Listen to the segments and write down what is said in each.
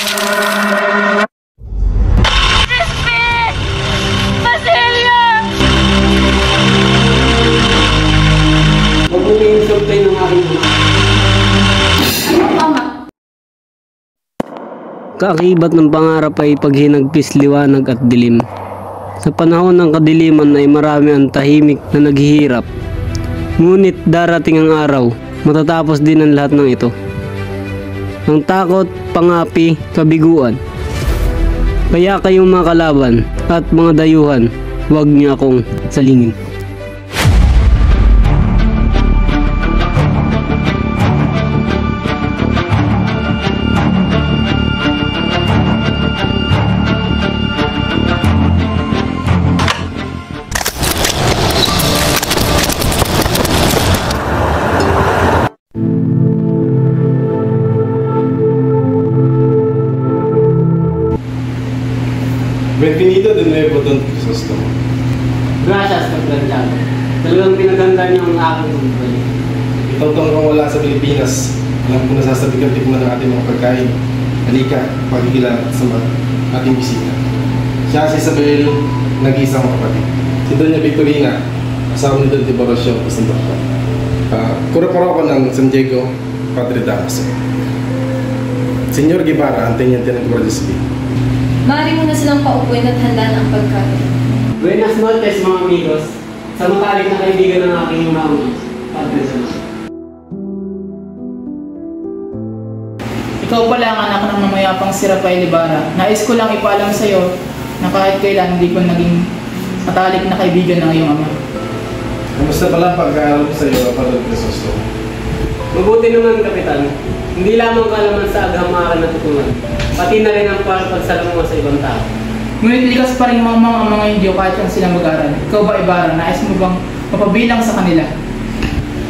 Huwag mo i-insultay ng aking ama. Kaakibat ng pangarap ay paghinagpis, liwanag at dilim. Sa panahon ng kadiliman ay marami ang tahimik na naghihirap. Ngunit darating ang araw, matatapos din ang lahat ng ito. Ang takot, pangapi, kabiguan. Kaya kayong mga kalaban at mga dayuhan, huwag niyo akong salingin. Bienvenido de nuevo, Don Crisostomo. Gracias, Kapitan. Talagang pinaganda niyo ang aking buhay. Ikaw kang wala sa Pilipinas. Alam ko nasasabihan tikman ng ating mga pagkain. Halika, pagkikilala sa ating bisita. Siya si Isabel, nag-iisang kapatid. Si Doña Victorina, asawa ni Don Tiborosio, isang doktor. Kura-kura ko ng San Diego, Padre Damaso. Senyor Guevara, ang teniente ng Guardia Civil. Maaari mo na silang paupuin at handa ng pagkain. Buenas noches, mga amigos. Sa matalik na kaibigan ng aking mauna, Padre Damaso. Ikaw pala ang anak ng mamayapang si Rafael Ibarra. Nais ko lang ipaalam sa iyo na kahit kailan hindi ko naging matalik na kaibigan ng iyong ama. Kamusta pala ang pag-aaral ko sa iyo, Padre Crisostomo? Mabuti naman, Kapitan. Hindi lamang kalaman sa agham maaari natutunan, pati na rin ang pagsalamuha sa ibang tao. Ngunit likas pa rin mga ama Indio kahit kung sila mag-aaral. Ikaw ba, Ibarra, nais mo bang mapabilang sa kanila?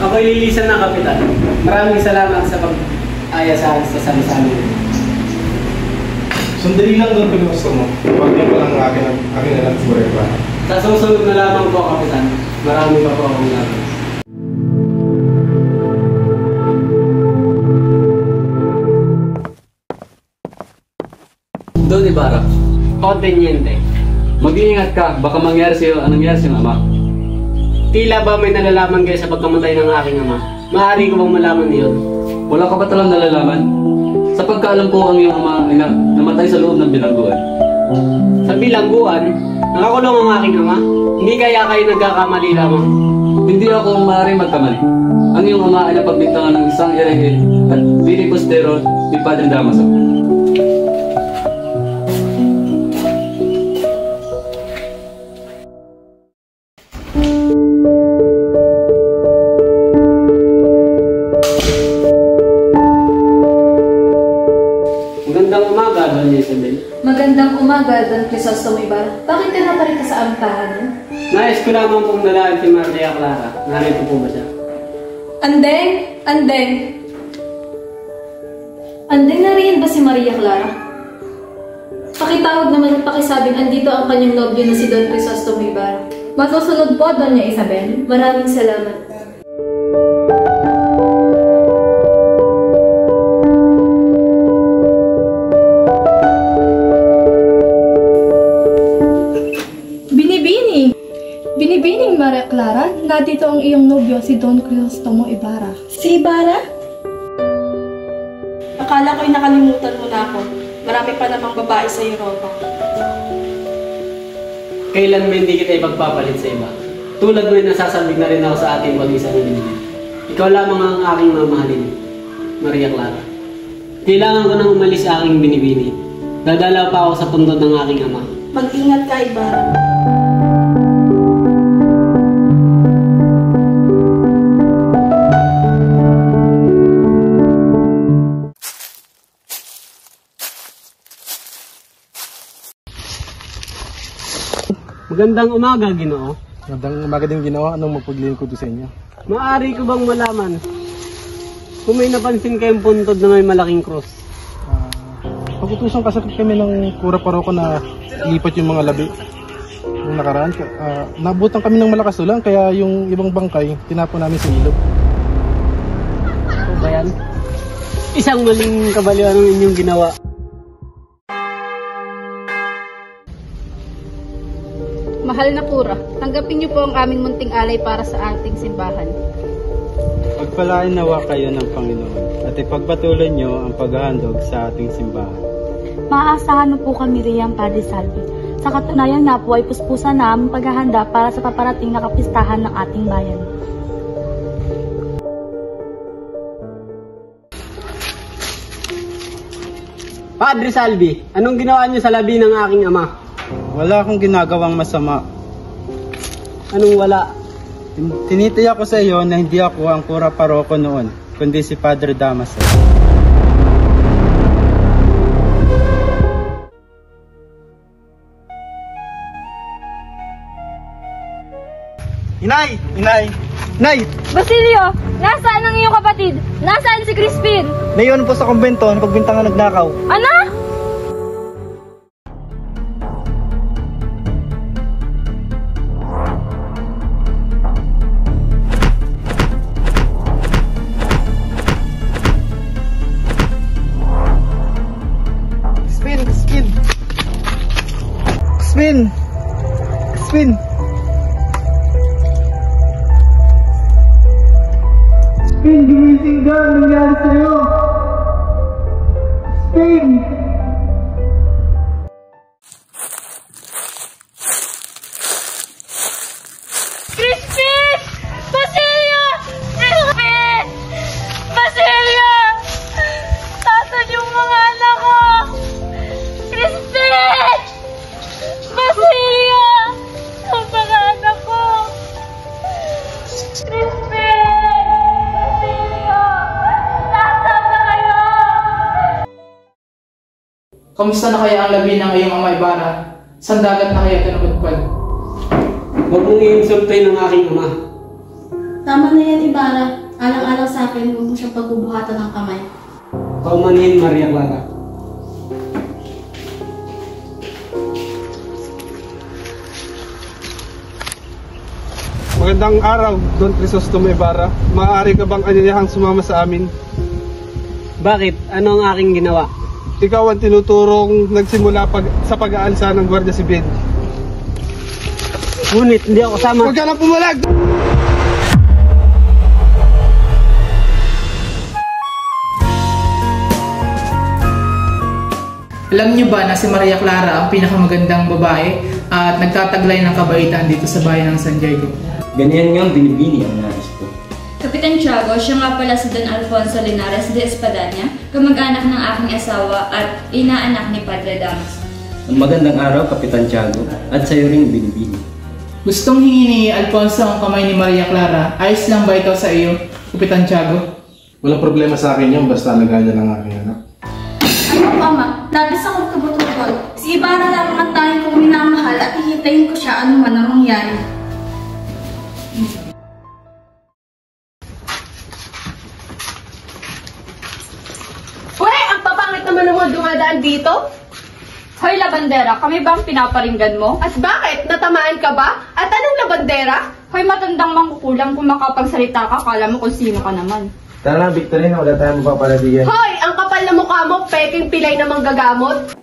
Ako'y lilisan na, Kapitan. Maraming salamat sa pag-aya sa sali-sali. Sandali lang, Don Crisostomo. Pagkakita ko lang ang aking anak si Boreba. Sa susunod na lamang po, Kapitan. Marami pa po akong lamang. Don Ibarra, Konteniente. mag-iingat ka, baka mangyari sa'yo anong nangyari sa ama. Tila ba may nalalaman kayo sa pagkamatay ng aking ama? Maaari ko bang malaman niyon? Wala ka ba talang nalalaman? Sa pagkaalam ko, ang iyong ama ay namatay sa loob ng bilangguan. Sa bilangguan, nakakulong ang aking ama? Hindi kaya kayo nagkakamali lamang? Hindi ako maaaring magkamali. Ang iyong ama ay napagbintangan ng isang erengel at binibustero ni Padre Damaso. Magandang umaga, Doña Isabel. Magandang umaga, Don Crisostomo Ibarra. Bakit ka naparito sa aming tahanan? Nais ko lamang pong dalaan si Maria Clara. Narito po ba siya? Andeng! Andeng! Andeng na rin ba si Maria Clara? Pakitawag naman at pakisabing andito ang kanyang nobyo na si Don Crisostomo Ibarra. Masusunod po, Doña Isabel. Maraming salamat. Binibining Maria Clara, nandito ang iyong nobyo si Don Crisostomo Ibarra. Si Ibarra? Akala ko'y nakalimutan mo na ako. Marami pa namang babae sa Europa. Kailan ba hindi kita ipagpapalit sa iba? Tulad mo ay nasasabing na rin ako sa ating pag-isa na binigay. Ikaw lamang ang aking mamahalin, Maria Clara. Kailangan ko nang umalis sa aking binibini. Dadalaw pa ako sa puntod ng aking ama. Mag-ingat ka, Ibarra. Magandang umaga, Ginoo. Magandang umaga din, Ginoo. Anong mapaglilingkod ko sa inyo? Maaari ko bang malaman kung may napansin kayong puntod na may malaking krus? Pag-utusan kasi kami ng kura paroko na ilipat yung mga labi nung nakaraan. Nabutan kami ng malakas ulan kaya yung ibang bangkay tinapon namin sa ilog. Ano ba yan? Isang maling kabaliwan ang inyong ginawa. Mahal na pura, tanggapin niyo po ang aming munting alay para sa ating simbahan. Pagpalain nawa kayo ng Panginoon at ipagpatuloy niyo ang paghahandog sa ating simbahan. Maaasahan mo po kami riyang Padre Salvi. Sa katunayan nga po ay puspusan na ang paghahanda para sa paparating na kapistahan ng ating bayan. Padre Salvi, anong ginawa niyo sa labi ng aking ama? Wala akong ginagawang masama. Anong wala? Tinitiyak ko sa iyo na hindi ako ang kura paroko noon, kundi si Padre Damaso. Inay! Inay! Nay! Basilio, nasaan ang iyong kapatid? Nasaan si Crispin? Naiwan po sa kumbento na pagbintangan nagnakaw. Ano? Crispin! Crispin! Crispin! Crispin! Crispin, gumising ka! Anong nangyari sa'yo? Crispin! Crispin! Basilio! Crispin! Basilio! Nasaan yung mga anak ko? Crispin! Basilio! Ang mga anak ko! Crispin! Basilio! Nasaan na kayo? Kamusta na kaya ang labi ng iyong ama Ibarra? Saan dagat na kaya ito napagpad? Huwag mong iinsultay ng aking ama. Tama na yan, Ibarra. Alang-alang sa akin, huwag mo siyang pagbubuhatan ng kamay. Paumanhin, Maria Clara. Magandang araw, Don Crisostomo Ibarra. Maaari ka bang anyayahang sumama sa amin? Bakit? Ano ang aking ginawa? Ikaw ang tinuturong nagsimula sa pag-aalsa ng Guardia Civil. Ngunit hindi ako kasama. Huwag ka na pumalag! Alam niyo ba na si Maria Clara ang pinakamagandang babae at nagtataglay ng kabaitan dito sa bayan ng San Diego? Ganyan nga ang binibini ang nais ko. Kapitan Tiago, siya nga pala si Don Alfonso Linares de Espadaña, kamag-anak ng aking asawa at inaanak ni Padre Damaso. Ang magandang araw, Kapitan Tiago, at sa'yo ring binibini. Gustong hingi ni Alfonso ang kamay ni Maria Clara. Ayos lang ba ito sa iyo, Kapitan Tiago? Walang problema sa akin yun, basta alagaan niya lang aking anak. Ano, Ama? Labis akong kabututol. Si Ibarra lang ang tanging kong minamahal at hihintayin ko siya anuman ang mangyari. Uy, ang papangit naman ng mga dumadaan dito. Hoy, labandera, kami ba ang pinaparinggan mo? At bakit? Natamaan ka ba? At anong labandera? Hoy, matandang mangkukulam kung makapagsalita ka, kala mo kung sino ka naman. Tara na, Victorine, wala tayong mapapaladigan. Hoy, ang kapal na mukha mo, peking pilay na manggagamot.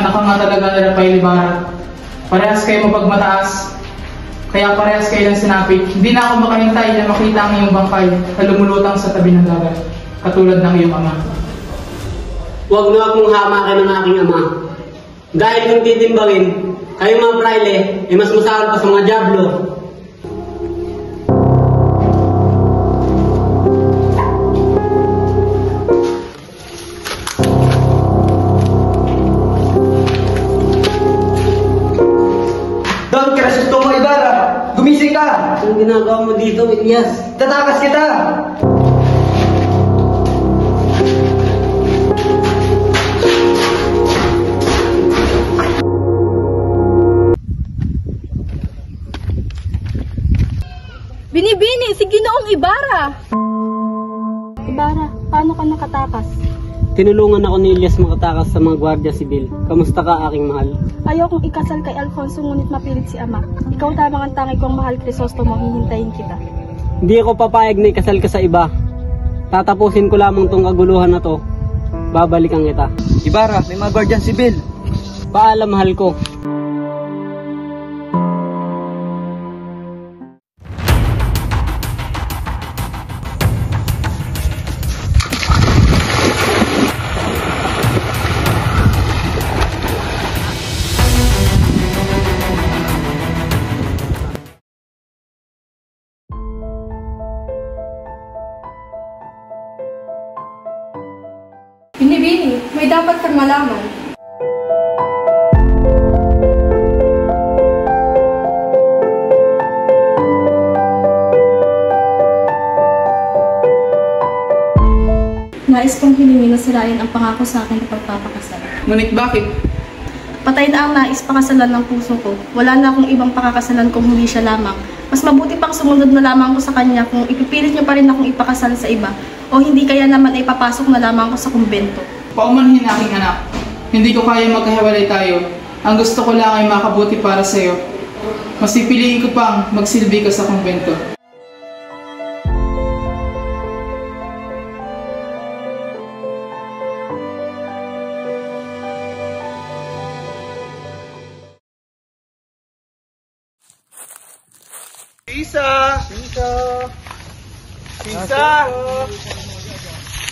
Anak ka nga talaga na Rafael Ibarra. Parehas kayo mapagmataas. Kaya parehas kayo lang sinapit. Hindi na ako makahintay na makita ang iyong bangkay na lumulutang sa tabi ng dagat. Katulad ng iyong ama. Huwag na akong hamakin ng aking ama. Dahil kung titimbangin, kayo mga praile, ay mas masahal pa sa mga diablo. Don Crisostomo Ibarra! Gumising ka! Anong ginagawa mo dito, Elias? Tatakas kita! Ibarra! Ibarra, paano ka nakatakas? Tinulungan ako ni Elias makatakas sa mga gwardiya sibil. Kamusta ka, aking mahal? Ayokong ikasal kay Alfonso ngunit mapilit si ama. Ikaw lamang ang tangi kong mahal, Crisostomo, hihintayin kita. Hindi ako papayag na ikasal ka sa iba. Tatapusin ko lamang tong kaguluhan na to. Babalikan kita. Ibarra, may mga guardian sibil. Paalam, mahal ko. Binibini, may dapat kang malaman. Nais kong hilingin na sirain ang pangako sa akin na pagpapakasal. Ngunit bakit? Patay na ang nais pakasalan ng puso ko. Wala na akong ibang pakakasalan kung hindi siya lamang. Mas mabuti pang sumunod na lamang ko sa kanya kung ipipilit niyo pa rin akong ipakasal sa iba. O hindi kaya naman ay papasok na lamang ko sa kumbento. Paumanhin aking anak. Hindi ko kaya magkahiwalay tayo. Ang gusto ko lang ay makabuti para sa'yo. Mas pipiliin ko pang magsilbi ka sa kumbento.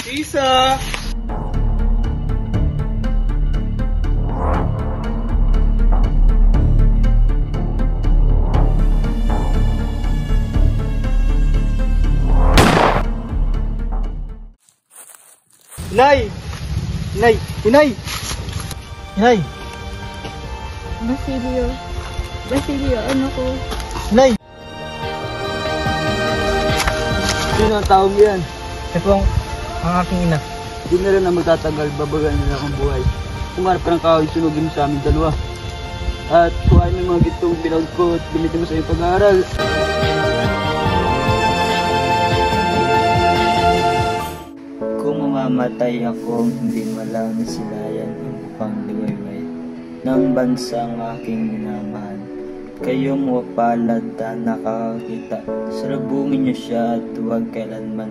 Isa! Inay! Basilio, ano ko? Inay! Sino ang tawag yan? Ito ang aking ina. Di na rin na magtatagal, babagan nila akong buhay. Kumarap ka ng kahoy, sunugin mo sa aming dalawa. At kuhain mo yung mga gitong pinag ko at gamitin mo sa iyong pag-aaral. Kung mamamatay ako, hindi malang silayan ang pangliwayway ng bansang aking minamahal. Kayong mapalad na nakakakita, sarabungin niyo siya at huwag kailanman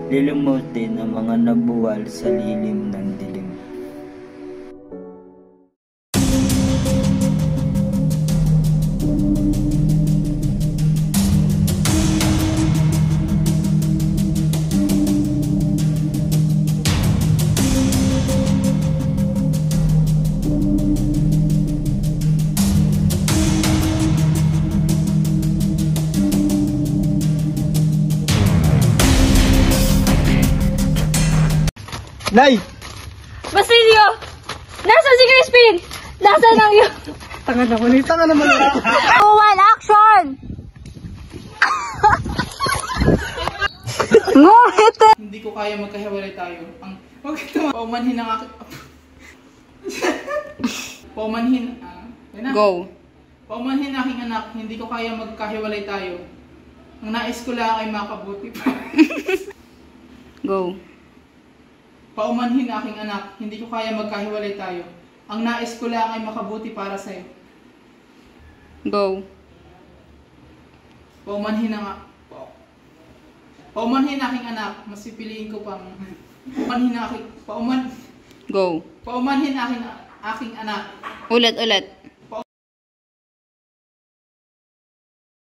lilimutin ang mga nabuwal sa lilim ng dilim. Nay! Basilio! Nasaan si Crispin? Nasaan ang yun? Tanga naman. One action! Ngunit! Hindi ko kaya magkahiwalay tayo. Huwag ito. Paumanhin ang aking... Go. Paumanhin aking anak, hindi ko kaya magkahiwalay tayo. Ang nais ko lang ay makabuti pa. Go. Paumanhin aking anak, hindi ko kaya magkahiwalay tayo. Ang nais ko lang ay makabuti para sa'yo. Go. Paumanhin aking anak, mas pipiliin ko pang... Go. Paumanhin aking anak. Ulit.